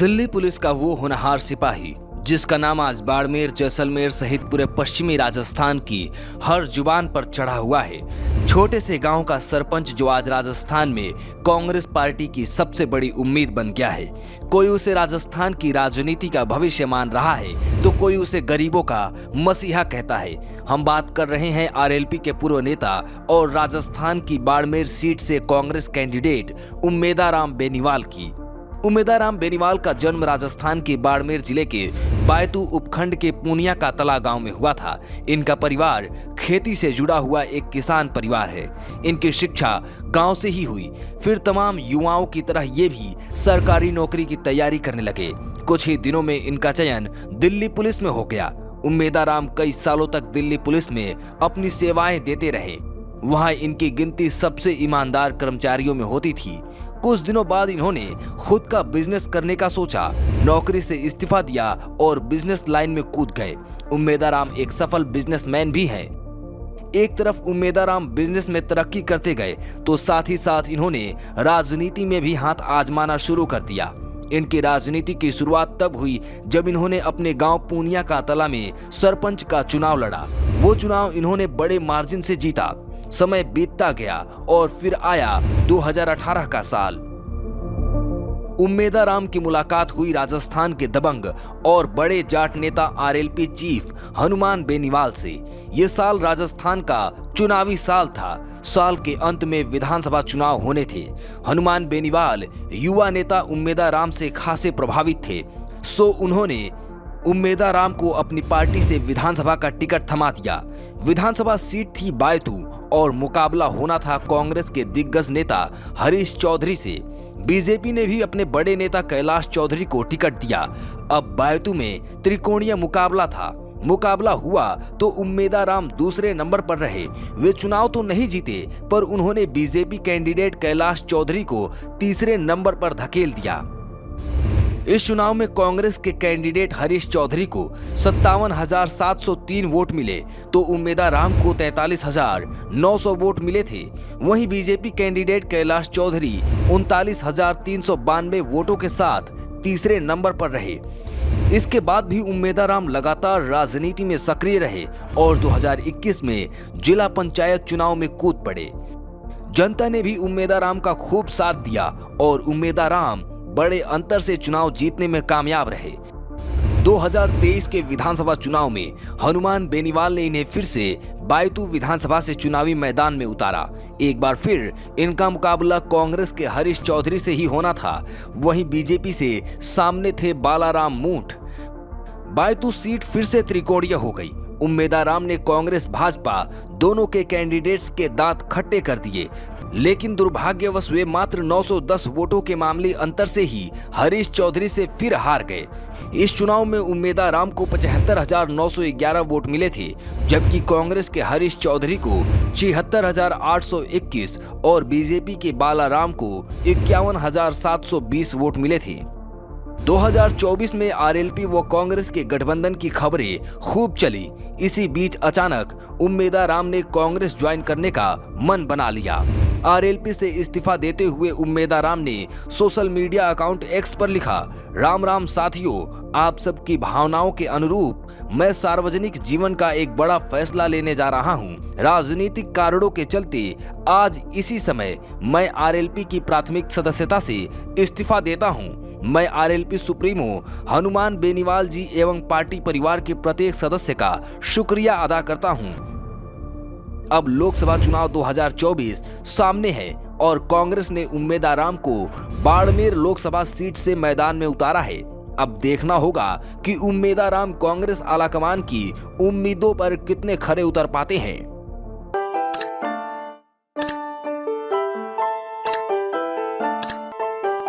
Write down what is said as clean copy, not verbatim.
Delhi police का वो होनहार सिपाही जिसका नाम आज बाड़मेर, जैसलमेर सहित पूरे पश्चिमी राजस्थान की हर जुबान पर चढ़ा हुआ है। छोटे से गांव का सरपंच जो आज राजस्थान में कांग्रेस पार्टी की सबसे बड़ी उम्मीद बन गया है। कोई उसे राजस्थान की राजनीति का भविष्य मान रहा है तो कोई उसे गरीबों का मसीहा कहता है। हम बात कर रहे हैं आरएलपी के पूर्व नेता और राजस्थान की बाड़मेर सीट से कांग्रेस कैंडिडेट उम्मेदाराम बेनीवाल की। उम्मेदाराम बेनीवाल का जन्म राजस्थान के बाड़मेर जिले के बायतू उपखंड के पूनिया का तला गांव में हुआ था। इनका परिवार खेती से जुड़ा हुआ एक किसान परिवार है। इनकी शिक्षा गांव से ही हुई। फिर तमाम युवाओं की तरह ये भी सरकारी नौकरी की तैयारी करने लगे। कुछ ही दिनों में इनका चयन दिल्ली पुलिस में हो गया। उम्मेदाराम कई सालों तक दिल्ली पुलिस में अपनी सेवाएं देते रहे। वहां इनकी गिनती सबसे ईमानदार कर्मचारियों में होती थी। कुछ दिनों बाद इन्होंने खुद का बिजनेस करने का सोचा, नौकरी से इस्तीफा दिया और बिजनेस लाइन में कूद गए। उम्मेदाराम एक सफल बिजनेसमैन भी हैं। एक तरफ उम्मेदाराम बिजनेस में तरक्की करते गए तो साथ ही साथ इन्होंने राजनीति में भी हाथ आजमाना शुरू कर दिया। इनकी राजनीति की शुरुआत तब हुई जब इन्होंने अपने गांव पूनिया का तला में सरपंच का चुनाव लड़ा। वो चुनाव इन्होंने बड़े मार्जिन से जीता। समय बीतता गया और फिर आया 2018 का साल। उम्मेदाराम की मुलाकात हुई राजस्थान के दबंग और बड़े जाट नेता आरएलपी चीफ हनुमान बेनीवाल से। ये साल राजस्थान का चुनावी साल था। साल के अंत में विधानसभा चुनाव होने थे। हनुमान बेनीवाल युवा नेता उम्मेदाराम से खासे प्रभावित थे, सो उन्होंने उम्मेदाराम को अपनी पार्टी से विधानसभा का टिकट थमा दिया। विधानसभा सीट थी बायतू और मुकाबला होना था कांग्रेस के दिग्गज नेता हरीश चौधरी से। बीजेपी ने भी अपने बड़े नेता कैलाश चौधरी को टिकट दिया। अब बायतू में त्रिकोणीय मुकाबला था। मुकाबला हुआ तो उम्मेदाराम दूसरे नंबर पर रहे। वे चुनाव तो नहीं जीते पर उन्होंने बीजेपी कैंडिडेट कैलाश चौधरी को तीसरे नंबर पर धकेल दिया। इस चुनाव में कांग्रेस के कैंडिडेट हरीश चौधरी को 57,703 वोट मिले तो उम्मेदाराम को 43,900 वोट मिले थे। वहीं बीजेपी कैंडिडेट कैलाश चौधरी 39,392 वोटों के साथ तीसरे नंबर पर रहे। इसके बाद भी उम्मेदाराम लगातार राजनीति में सक्रिय रहे और 2021 में जिला पंचायत चुनाव में कूद पड़े। जनता ने भी उम्मेदाराम का खूब साथ दिया और उम्मेदाराम बड़े अंतर से चुनाव जीतने में कामयाब रहे। 2023 के विधानसभा चुनाव में हनुमान बेनीवाल ने इन्हें फिर से बायतू विधानसभा से चुनावी मैदान में उतारा। एक बार फिर इनका मुकाबला कांग्रेस के हरीश चौधरी से ही होना था। वहीं बीजेपी से सामने थे बालाराम मूठ। बायतू सीट फिर से त्रिकोणीय हो गई। उम्मेदाराम ने कांग्रेस भाजपा दोनों के कैंडिडेट्स के दांत खट्टे कर दिए, लेकिन दुर्भाग्यवश वे मात्र 910 वोटों के मामूली अंतर से ही हरीश चौधरी से फिर हार गए। इस चुनाव में उम्मेदाराम को 75,911 वोट मिले थे, जबकि कांग्रेस के हरीश चौधरी को 76,821 और बीजेपी के बालाराम को 51,720 वोट मिले थे। 2024 में आरएलपी व कांग्रेस के गठबंधन की खबरें खूब चली। इसी बीच अचानक उम्मेदाराम ने कांग्रेस ज्वाइन करने का मन बना लिया। आरएलपी से इस्तीफा देते हुए उम्मेदाराम ने सोशल मीडिया अकाउंट एक्स पर लिखा, राम राम साथियों, आप सबकी भावनाओं के अनुरूप मैं सार्वजनिक जीवन का एक बड़ा फैसला लेने जा रहा हूं। राजनीतिक कारणों के चलते आज इसी समय मैं आरएलपी की प्राथमिक सदस्यता से इस्तीफा देता हूं। मैं आरएलपी सुप्रीमो हनुमान बेनीवाल जी एवं पार्टी परिवार के प्रत्येक सदस्य का शुक्रिया अदा करता हूं। अब लोकसभा चुनाव 2024 सामने है और कांग्रेस ने उम्मेदाराम को बाड़मेर लोकसभा सीट से मैदान में उतारा है। अब देखना होगा कि उम्मेदाराम कांग्रेस आलाकमान की उम्मीदों पर कितने खरे उतर पाते हैं।